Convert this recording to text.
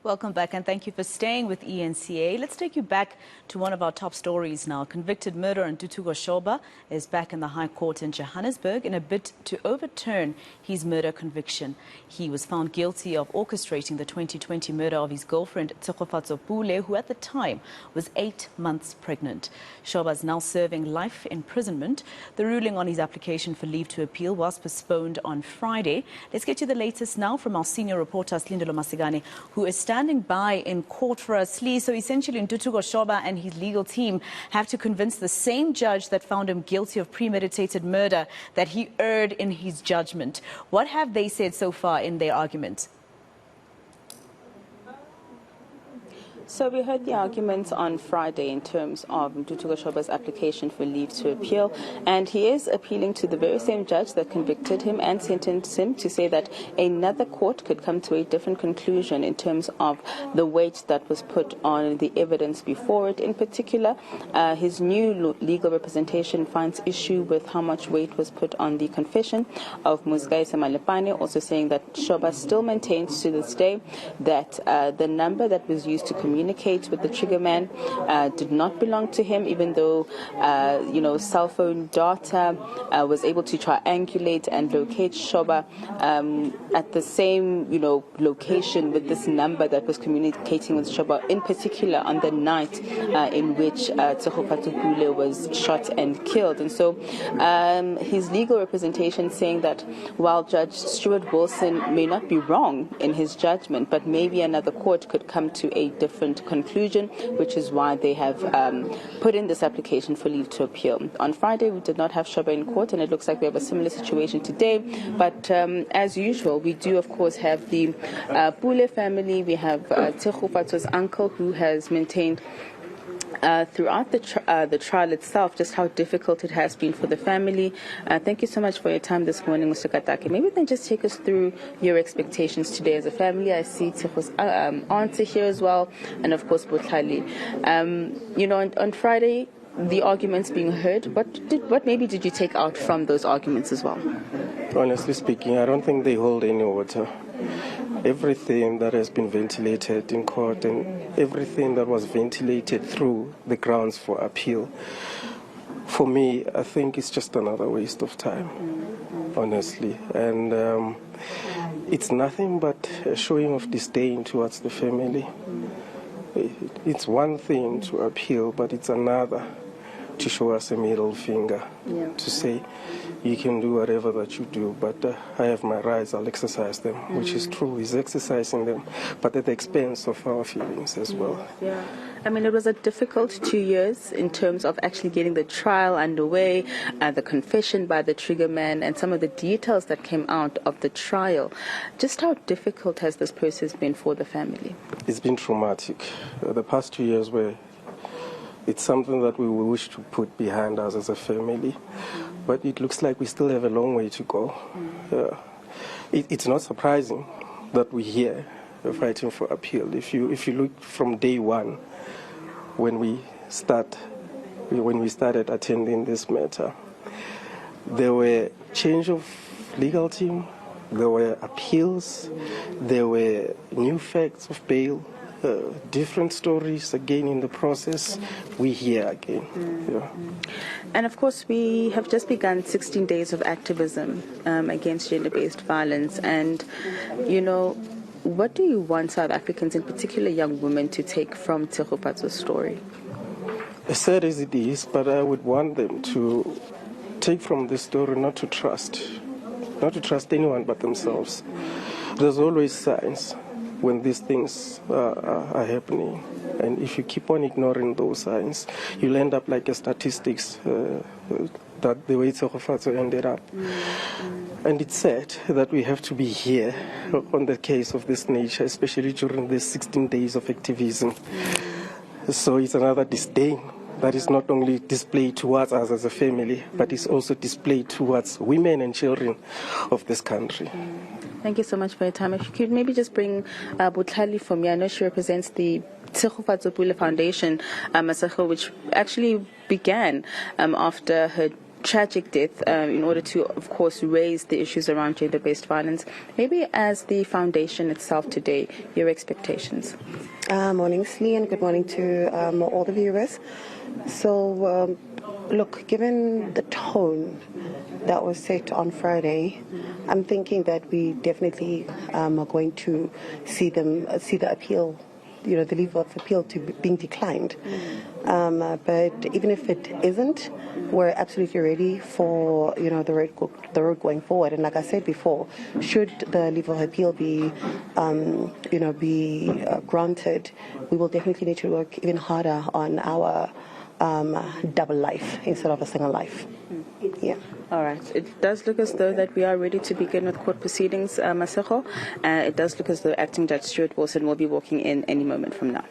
Welcome back, and thank you for staying with eNCA. Let's take you back to one of our top stories now. Convicted murderer Ntuthuko Shoba is back in the High Court in Johannesburg in a bid to overturn his murder conviction. He was found guilty of orchestrating the 2020 murder of his girlfriend Tshegofatso Pule, who at the time was 8 months pregnant. Shoba is now serving life imprisonment. The ruling on his application for leave to appeal was postponed on Friday. Let's get you the latest now from our senior reporter Silindelo Masikane, who is standing by in court for us. Lee, so essentially Ntuthuko Shoba and his legal team have to convince the same judge that found him guilty of premeditated murder that he erred in his judgment. What have they said so far in their argument? So we heard the arguments on Friday in terms of Ntuthuko Shoba's application for leave to appeal, and he is appealing to the very same judge that convicted him and sentenced him to say that another court could come to a different conclusion in terms of the weight that was put on the evidence before it. In particular, his new legal representation finds issue with how much weight was put on the confession of Muzgai Malepane, also saying that Shoba still maintains to this day that the number that was used to communicate with the trigger man did not belong to him, even though cell phone data was able to triangulate and locate Shoba at the same location with this number that was communicating with Shoba, in particular on the night in which Tshegofatso Pule was shot and killed. And so his legal representation saying that while Judge Stuart Wilson may not be wrong in his judgment, but maybe another court could come to a different conclusion, which is why they have put in this application for leave to appeal. On Friday, we did not have Shoba in court, and it looks like we have a similar situation today. But as usual, we do, of course, have the Pule family. We have Tshegofatso's uncle, who has maintained throughout the trial itself just how difficult it has been for the family. Thank you so much for your time this morning, Mr. Katake. Maybe then just take us through your expectations today as a family. I see Tshego's auntie here as well, and of course Butlali. On Friday, the arguments being heard, what maybe did you take out from those arguments as well? Honestly speaking, I don't think they hold any water. Everything that has been ventilated in court and everything that was ventilated through the grounds for appeal, for me, I think it's just another waste of time, honestly. And it's nothing but a showing of disdain towards the family. It's one thing to appeal, but it's another to show us a middle finger, to say you can do whatever that you do, but I have my rights, I'll exercise them, which is true. He's exercising them, but at the expense of our feelings as well. Yeah. I mean, it was a difficult 2 years in terms of actually getting the trial underway, the confession by the trigger man, and some of the details that came out of the trial. Just how difficult has this process been for the family? It's been traumatic. The past 2 years it's something that we wish to put behind us as a family, but it looks like we still have a long way to go. It's not surprising that we're here fighting for appeal. If you look from day one, when we started attending this matter, there were change of legal team, there were appeals, there were new facts of bail. Different stories again in the process. We're here again. And of course, we have just begun 16 days of activism against gender-based violence. And, what do you want South Africans, in particular young women, to take from Tshegofatso's story? As sad as it is, but I would want them to take from this story not to trust anyone but themselves. There's always signs when these things are happening. And if you keep on ignoring those signs, you'll end up like a statistics that the way Tshegofatso ended up. And it's sad that we have to be here on the case of this nature, especially during these 16 days of activism. So it's another disdain that is not only displayed towards us as a family, but it's also displayed towards women and children of this country. Thank you so much for your time. If you could maybe just bring Butlali for me. I know she represents the Tshegofatso Pule Foundation, which actually began after her tragic death in order to, of course, raise the issues around gender-based violence. Maybe as the foundation itself today, your expectations? Morning, Slee, and good morning to all the viewers. So, look, given the tone that was set on Friday, I'm thinking that we definitely are going to see the appeal, the leave of appeal to being declined. But even if it isn't, we're absolutely ready for the road going forward. And like I said before, should the leave of appeal be granted, we will definitely need to work even harder on our double life instead of a single life. Yeah. All right. It does look as though that we are ready to begin with court proceedings, Masego. It does look as though Acting Judge Stuart Wilson will be walking in any moment from now.